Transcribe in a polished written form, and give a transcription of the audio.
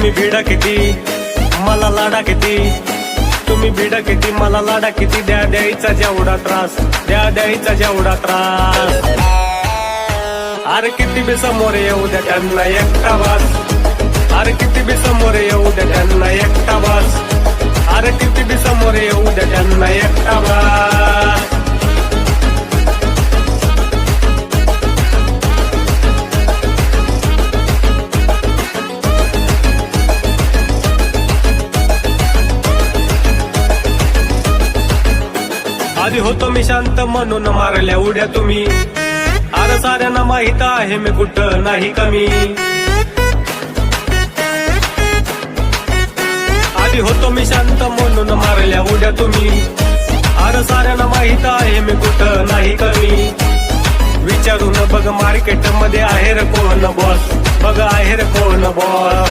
तुम्ही भिडा किती मला लाडा किती, तुम्ही भिडा किती मला लाडा किती, द्या द्यायचा जेवढा त्रास, द्या द्यायचा जेवढा त्रास. अरे किती बी समोर येऊ द्या त्यांना एकटा वास, अरे किती बी समोर येऊ द्या त्यांना एकटा वास, अरे किती बी समोर येऊ द्या त्यांना एकटा वास. आधी होतो मी शांत म्हणून मारल्या उड्या तुम्ही, अरे साऱ्यांना माहित आहे मी कुठं नाही कमी. आधी होतो मी शांत म्हणून मारल्या उड्या तुम्ही, अरे साऱ्यांना माहित आहे मी कुठं नाही कमी. विचारून बघ मार्केट मध्ये आहे रे कोण बॉस, बघ आहे रे कोण बॉस.